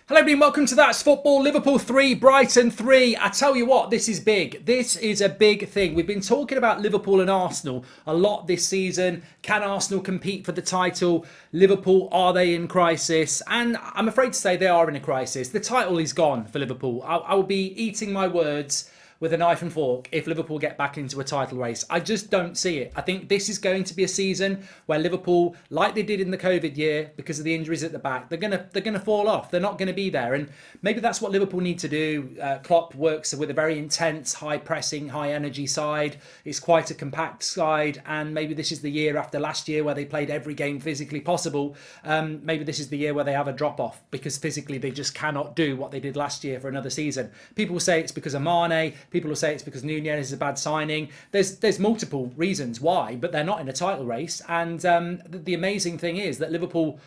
Hello everybody, welcome to That's Football. Liverpool 3, Brighton 3. I tell you what, this is big. This is a big thing. We've been talking about Liverpool and Arsenal a lot this season. Can Arsenal compete for the title? Liverpool, are they in crisis? And I'm afraid to say they are in a crisis. The title is gone for Liverpool. I will be eating my words with a knife and fork if Liverpool get back into a title race. I just don't see it. I think this is going to be a season where Liverpool, like they did in the COVID year, because of the injuries at the back, they're gonna fall off. They're not going to be there, and maybe that's what Liverpool need to do. Klopp works with a very intense, high pressing, high energy side. It's quite a compact side, and maybe this is the year after last year where they played every game physically possible. Maybe this is the year where they have a drop off because physically they just cannot do what they did last year for another season. People will say it's because of Mane. People will say it's because Nunez is a bad signing. There's multiple reasons why, but they're not in a title race. And the amazing thing is that Liverpool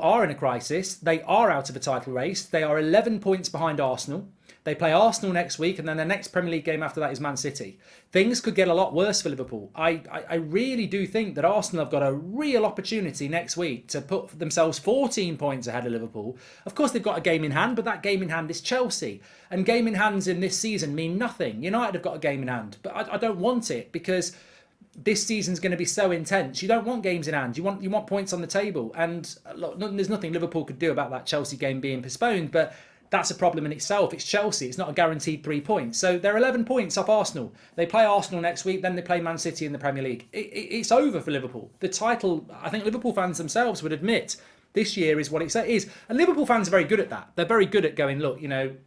are in a crisis. They are out of a title race. They are 11 points behind Arsenal. They play Arsenal next week, and then the next Premier League game after that is Man City. Things could get a lot worse for Liverpool. I really do think that Arsenal have got a real opportunity next week to put themselves 14 points ahead of Liverpool. Of course, they've got a game in hand, but that game in hand is Chelsea. And game in hands in this season mean nothing. United have got a game in hand, but I don't want it because this season's going to be so intense. You don't want games in hand. You want points on the table. And look, there's nothing Liverpool could do about that Chelsea game being postponed, but that's a problem in itself. It's Chelsea. It's not a guaranteed 3 points. So they're 11 points off Arsenal. They play Arsenal next week, then they play Man City in the Premier League. It's over for Liverpool. The title, I think Liverpool fans themselves would admit, this year is what it is. And Liverpool fans are very good at that. They're very good at going, look,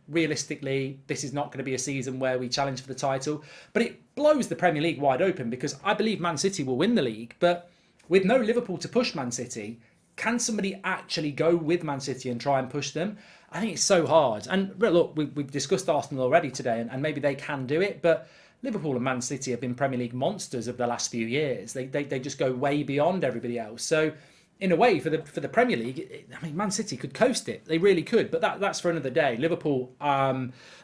realistically, this is not going to be a season where we challenge for the title. But it blows the Premier League wide open because I believe Man City will win the league. But with no Liverpool to push Man City, can somebody actually go with Man City and try and push them? I think it's so hard. And look, we've discussed Arsenal already today, and maybe they can do it. But Liverpool and Man City have been Premier League monsters of the last few years. They just go way beyond everybody else. So in a way, for the Premier League, Man City could coast it. They really could, but that's for another day. Liverpool,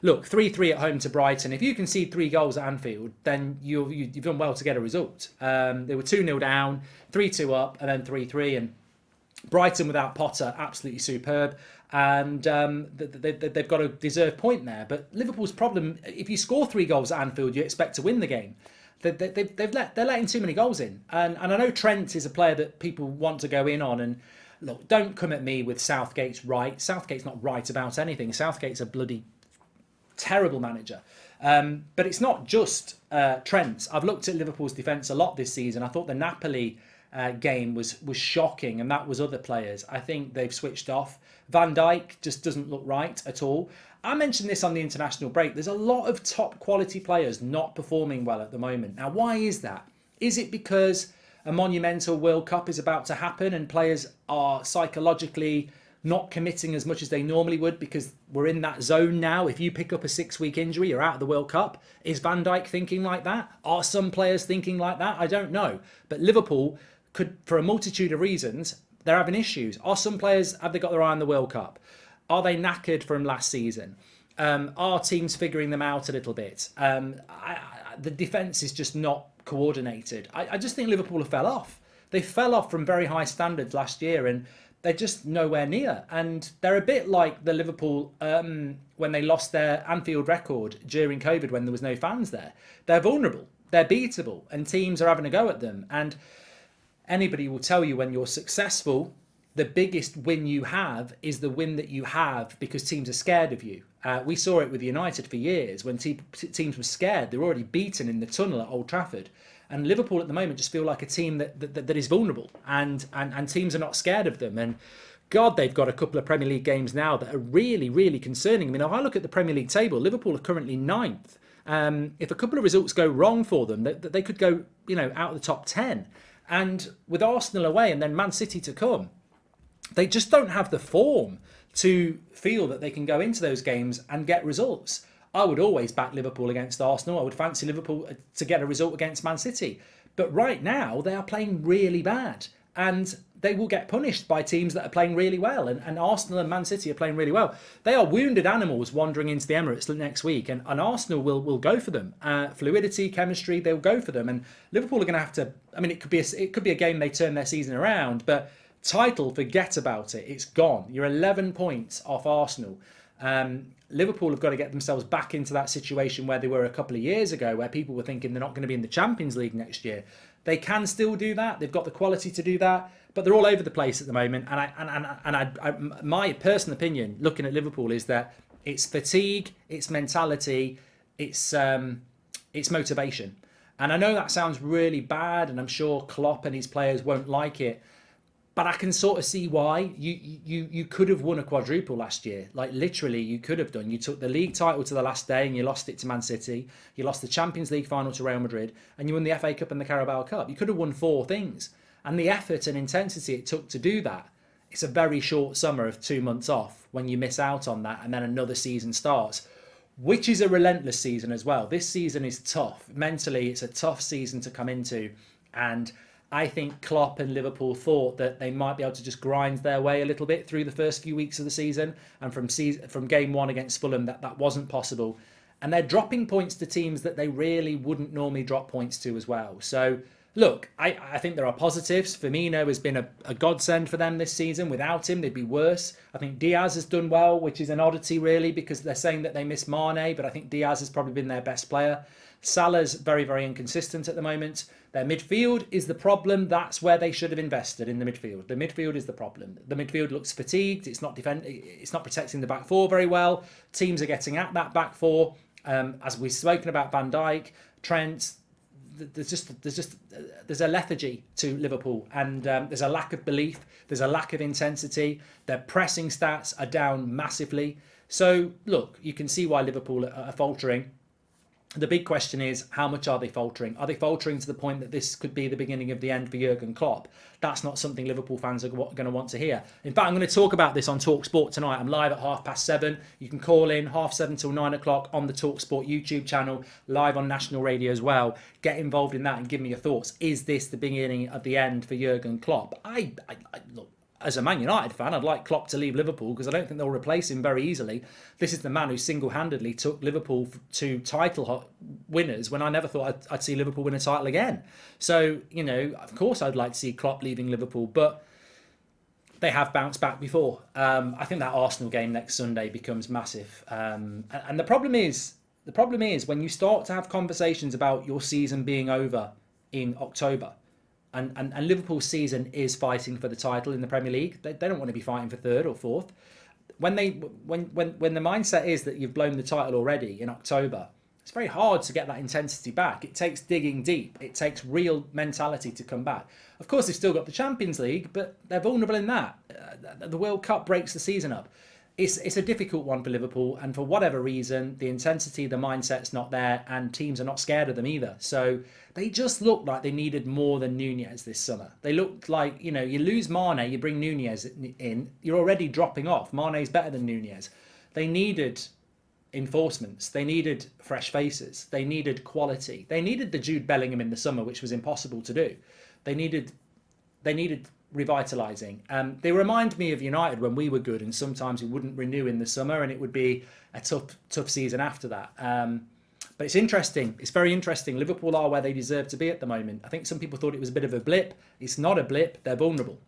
look, 3-3 at home to Brighton. If you concede 3 goals at Anfield, then you've done well to get a result. They were 2-0 down, 3-2 up, and then 3-3. And Brighton without Potter, absolutely superb. And they've got a deserved point there. But Liverpool's problem, if you score 3 goals at Anfield, you expect to win the game. They're letting too many goals in, and I know Trent is a player that people want to go in on. And look, don't come at me with Southgate's right. Southgate's not right about anything. Southgate's a bloody terrible manager. But it's not just Trent. I've looked at Liverpool's defence a lot this season. I thought the Napoli game was shocking, and that was other players. I think they've switched off. Van Dijk just doesn't look right at all. I mentioned this on the international break. There's a lot of top quality players not performing well at the moment. Now, why is that? Is it because a monumental World Cup is about to happen and players are psychologically not committing as much as they normally would because we're in that zone now? If you pick up a 6-week injury, you're out of the World Cup. Is Van Dijk thinking like that? Are some players thinking like that? I don't know. But Liverpool could, for a multitude of reasons, they're having issues. Are some players, have they got their eye on the World Cup? Are they knackered from last season? Are teams figuring them out a little bit? The defence is just not coordinated. I just think Liverpool have fell off. They fell off from very high standards last year, and they're just nowhere near. And they're a bit like the Liverpool when they lost their Anfield record during COVID when there was no fans there. They're vulnerable. They're beatable, and teams are having a go at them. And anybody will tell you when you're successful, the biggest win you have is the win that you have because teams are scared of you. We saw it with United for years. When teams were scared, they were already beaten in the tunnel at Old Trafford. And Liverpool at the moment just feel like a team that is vulnerable, and teams are not scared of them. And God, they've got a couple of Premier League games now that are really, really concerning. I mean, if I look at the Premier League table, Liverpool are currently 9th. If a couple of results go wrong for them, they could go, out of the top 10. And with Arsenal away and then Man City to come, they just don't have the form to feel that they can go into those games and get results. I would always back Liverpool against Arsenal. I would fancy Liverpool to get a result against Man City. But right now, they are playing really bad. And they will get punished by teams that are playing really well. And Arsenal and Man City are playing really well. They are wounded animals wandering into the Emirates next week. And Arsenal will go for them. Fluidity, chemistry, they'll go for them. And Liverpool are going to have to... I mean, it could be a game they turn their season around. But Title, forget about it. It's gone. You're 11 points off Arsenal. Liverpool have got to get themselves back into that situation where they were a couple of years ago, where people were thinking they're not going to be in the Champions League next year. They can still do that. They've got the quality to do that, but they're all over the place at the moment. And my personal opinion, looking at Liverpool, is that it's fatigue, it's mentality, it's motivation. And I know that sounds really bad, and I'm sure Klopp and his players won't like it. But I can sort of see why. You could have won a quadruple last year. Like, literally, you could have done. You took the league title to the last day and you lost it to Man City. You lost the Champions League final to Real Madrid. And you won the FA Cup and the Carabao Cup. You could have won 4 things. And the effort and intensity it took to do that, it's a very short summer of 2 months off when you miss out on that and then another season starts, which is a relentless season as well. This season is tough. Mentally, it's a tough season to come into. And I think Klopp and Liverpool thought that they might be able to just grind their way a little bit through the first few weeks of the season. And from game 1 against Fulham, that wasn't possible. And they're dropping points to teams that they really wouldn't normally drop points to as well. So, look, I think there are positives. Firmino has been a godsend for them this season. Without him, they'd be worse. I think Diaz has done well, which is an oddity, really, because they're saying that they miss Mane, but I think Diaz has probably been their best player. Salah's very, very inconsistent at the moment. Their midfield is the problem. That's where they should have invested, in the midfield. The midfield is the problem. The midfield looks fatigued. It's not protecting the back four very well. Teams are getting at that back four. As we've spoken about, Van Dijk, Trent. There's a lethargy to Liverpool, and there's a lack of belief. There's a lack of intensity. Their pressing stats are down massively. So look, you can see why Liverpool are faltering. The big question is, how much are they faltering? Are they faltering to the point that this could be the beginning of the end for Jurgen Klopp? That's not something Liverpool fans are going to want to hear. In fact, I'm going to talk about this on TalkSport tonight. I'm live at 7:30. You can call in 7:30 till 9 o'clock on the TalkSport YouTube channel, live on national radio as well. Get involved in that and give me your thoughts. Is this the beginning of the end for Jurgen Klopp? Look, as a Man United fan, I'd like Klopp to leave Liverpool because I don't think they'll replace him very easily. This is the man who single-handedly took Liverpool to title winners when I never thought I'd see Liverpool win a title again. So, of course I'd like to see Klopp leaving Liverpool, but they have bounced back before. I think that Arsenal game next Sunday becomes massive. And the problem is when you start to have conversations about your season being over in October, and Liverpool's season is fighting for the title in the Premier League. They don't want to be fighting for 3rd or 4th. When the mindset is that you've blown the title already in October, it's very hard to get that intensity back. It takes digging deep. It takes real mentality to come back. Of course, they've still got the Champions League, but they're vulnerable in that. The World Cup breaks the season up. It's a difficult one for Liverpool, and for whatever reason, the intensity, the mindset's not there, and teams are not scared of them either. So they just looked like they needed more than Nunez this summer. They looked like, you lose Mane, you bring Nunez in, you're already dropping off. Mane's better than Nunez. They needed enforcements. They needed fresh faces. They needed quality. They needed the Jude Bellingham in the summer, which was impossible to do. They needed revitalising. They remind me of United when we were good, and sometimes we wouldn't renew in the summer, and it would be a tough season after that. But it's interesting. It's very interesting. Liverpool are where they deserve to be at the moment. I think some people thought it was a bit of a blip. It's not a blip. They're vulnerable.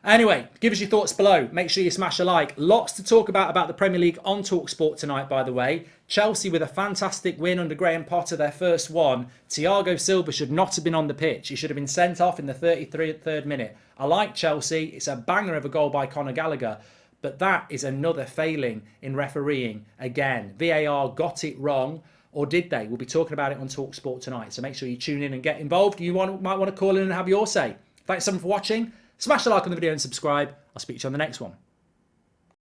Anyway, give us your thoughts below. Make sure you smash a like. Lots to talk about the Premier League on TalkSport tonight, by the way. Chelsea with a fantastic win under Graham Potter, their first one. Thiago Silva should not have been on the pitch. He should have been sent off in the 33rd minute. I like Chelsea. It's a banger of a goal by Conor Gallagher. But that is another failing in refereeing again. VAR got it wrong. Or did they? We'll be talking about it on TalkSport tonight. So make sure you tune in and get involved. You might want to call in and have your say. Thanks everyone for watching. Smash the like on the video and subscribe. I'll speak to you on the next one.